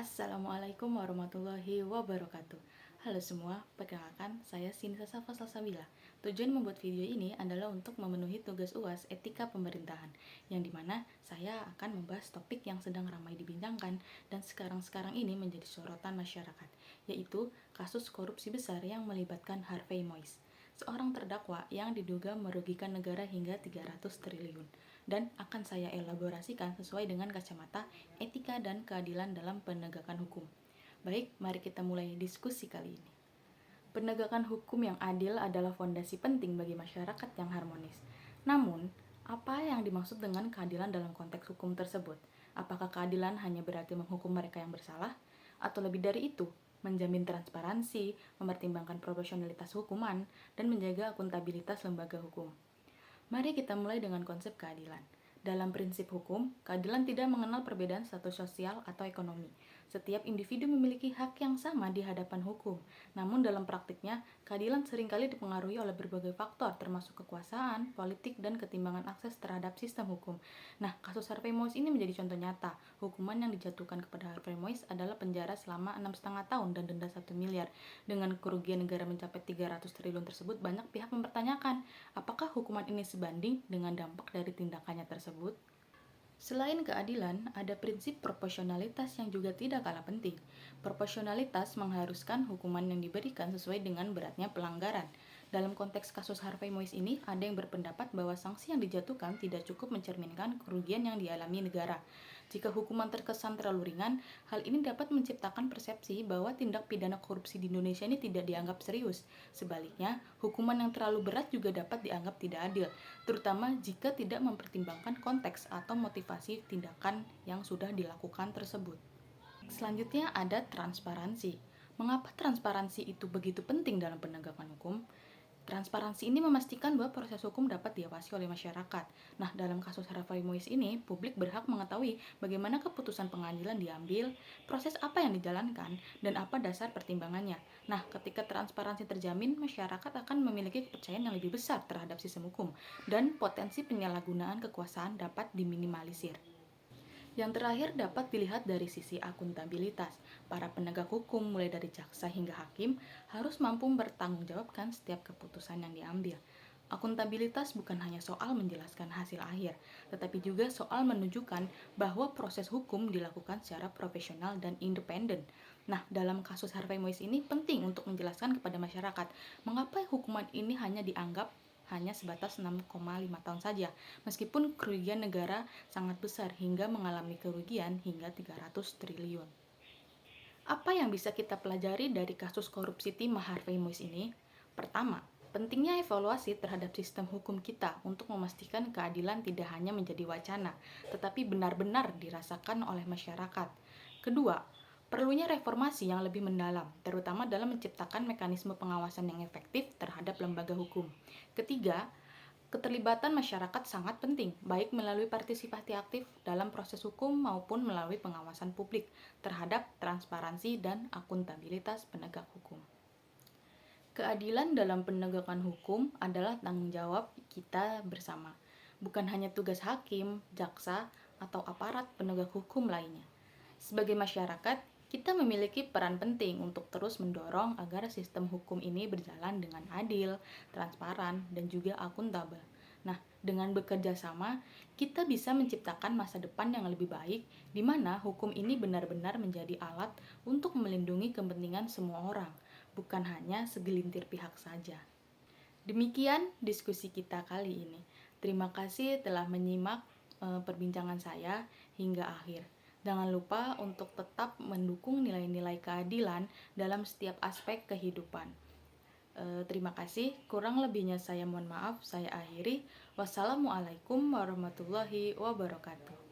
Assalamualaikum warahmatullahi wabarakatuh. Halo semua, perkenalkan saya Sinisa Safa Salsabila. Tujuan membuat video ini adalah untuk memenuhi tugas UAS Etika Pemerintahan, yang dimana saya akan membahas topik yang sedang ramai dibincangkan dan sekarang-sekarang ini menjadi sorotan masyarakat, yaitu kasus korupsi besar yang melibatkan Harvey Moise, seorang terdakwa yang diduga merugikan negara hingga 300 triliun. Dan akan saya elaborasikan sesuai dengan kacamata etika dan keadilan dalam penegakan hukum. Baik, mari kita mulai diskusi kali ini. Penegakan hukum yang adil adalah fondasi penting bagi masyarakat yang harmonis. Namun, apa yang dimaksud dengan keadilan dalam konteks hukum tersebut? Apakah keadilan hanya berarti menghukum mereka yang bersalah? Atau lebih dari itu, menjamin transparansi, mempertimbangkan proporsionalitas hukuman, dan menjaga akuntabilitas lembaga hukum? Mari kita mulai dengan konsep keadilan. Dalam prinsip hukum, keadilan tidak mengenal perbedaan status sosial atau ekonomi. Setiap individu memiliki hak yang sama di hadapan hukum. Namun dalam praktiknya, keadilan seringkali dipengaruhi oleh berbagai faktor termasuk kekuasaan, politik, dan ketimbangan akses terhadap sistem hukum. Nah, kasus Harvey Moise ini menjadi contoh nyata. Hukuman yang dijatuhkan kepada Harvey Moise adalah penjara selama 6,5 tahun dan denda 1 miliar. Dengan kerugian negara mencapai 300 triliun tersebut, banyak pihak mempertanyakan, apakah hukuman ini sebanding dengan dampak dari tindakannya tersebut? Selain keadilan, ada prinsip proporsionalitas yang juga tidak kalah penting. Proporsionalitas mengharuskan hukuman yang diberikan sesuai dengan beratnya pelanggaran. Dalam konteks kasus Harvey Moise ini, ada yang berpendapat bahwa sanksi yang dijatuhkan tidak cukup mencerminkan kerugian yang dialami negara. Jika hukuman terkesan terlalu ringan, hal ini dapat menciptakan persepsi bahwa tindak pidana korupsi di Indonesia ini tidak dianggap serius. Sebaliknya, hukuman yang terlalu berat juga dapat dianggap tidak adil, terutama jika tidak mempertimbangkan konteks atau motivasi tindakan yang sudah dilakukan tersebut. Selanjutnya ada transparansi. Mengapa transparansi itu begitu penting dalam penegakan hukum? Transparansi ini memastikan bahwa proses hukum dapat diawasi oleh masyarakat. Nah, dalam kasus Harvey Moise ini, publik berhak mengetahui bagaimana keputusan pengadilan diambil, proses apa yang dijalankan, dan apa dasar pertimbangannya. Nah, ketika transparansi terjamin, masyarakat akan memiliki kepercayaan yang lebih besar terhadap sistem hukum, dan potensi penyalahgunaan kekuasaan dapat diminimalisir. Yang terakhir dapat dilihat dari sisi akuntabilitas. Para penegak hukum mulai dari jaksa hingga hakim harus mampu mempertanggungjawabkan setiap keputusan yang diambil. Akuntabilitas bukan hanya soal menjelaskan hasil akhir, tetapi juga soal menunjukkan bahwa proses hukum dilakukan secara profesional dan independen. Nah, dalam kasus Harvey Moise ini penting untuk menjelaskan kepada masyarakat mengapa hukuman ini hanya sebatas 6,5 tahun saja, meskipun kerugian negara sangat besar hingga mengalami kerugian hingga 300 triliun. Apa yang bisa kita pelajari dari kasus korupsi timah Harvey Moise ini? Pertama, pentingnya evaluasi terhadap sistem hukum kita untuk memastikan keadilan tidak hanya menjadi wacana, tetapi benar-benar dirasakan oleh masyarakat. Kedua, perlunya reformasi yang lebih mendalam, terutama dalam menciptakan mekanisme pengawasan yang efektif terhadap lembaga hukum. Ketiga, keterlibatan masyarakat sangat penting, baik melalui partisipasi aktif dalam proses hukum maupun melalui pengawasan publik terhadap transparansi dan akuntabilitas penegak hukum. Keadilan dalam penegakan hukum adalah tanggung jawab kita bersama, bukan hanya tugas hakim, jaksa, atau aparat penegak hukum lainnya. Sebagai masyarakat, kita memiliki peran penting untuk terus mendorong agar sistem hukum ini berjalan dengan adil, transparan, dan juga akuntabel. Nah, dengan bekerja sama, kita bisa menciptakan masa depan yang lebih baik, di mana hukum ini benar-benar menjadi alat untuk melindungi kepentingan semua orang, bukan hanya segelintir pihak saja. Demikian diskusi kita kali ini. Terima kasih telah menyimak perbincangan saya hingga akhir. Jangan lupa untuk tetap mendukung nilai-nilai keadilan dalam setiap aspek kehidupan. Terima kasih. Kurang lebihnya saya mohon maaf. Saya akhiri. Wassalamualaikum warahmatullahi wabarakatuh.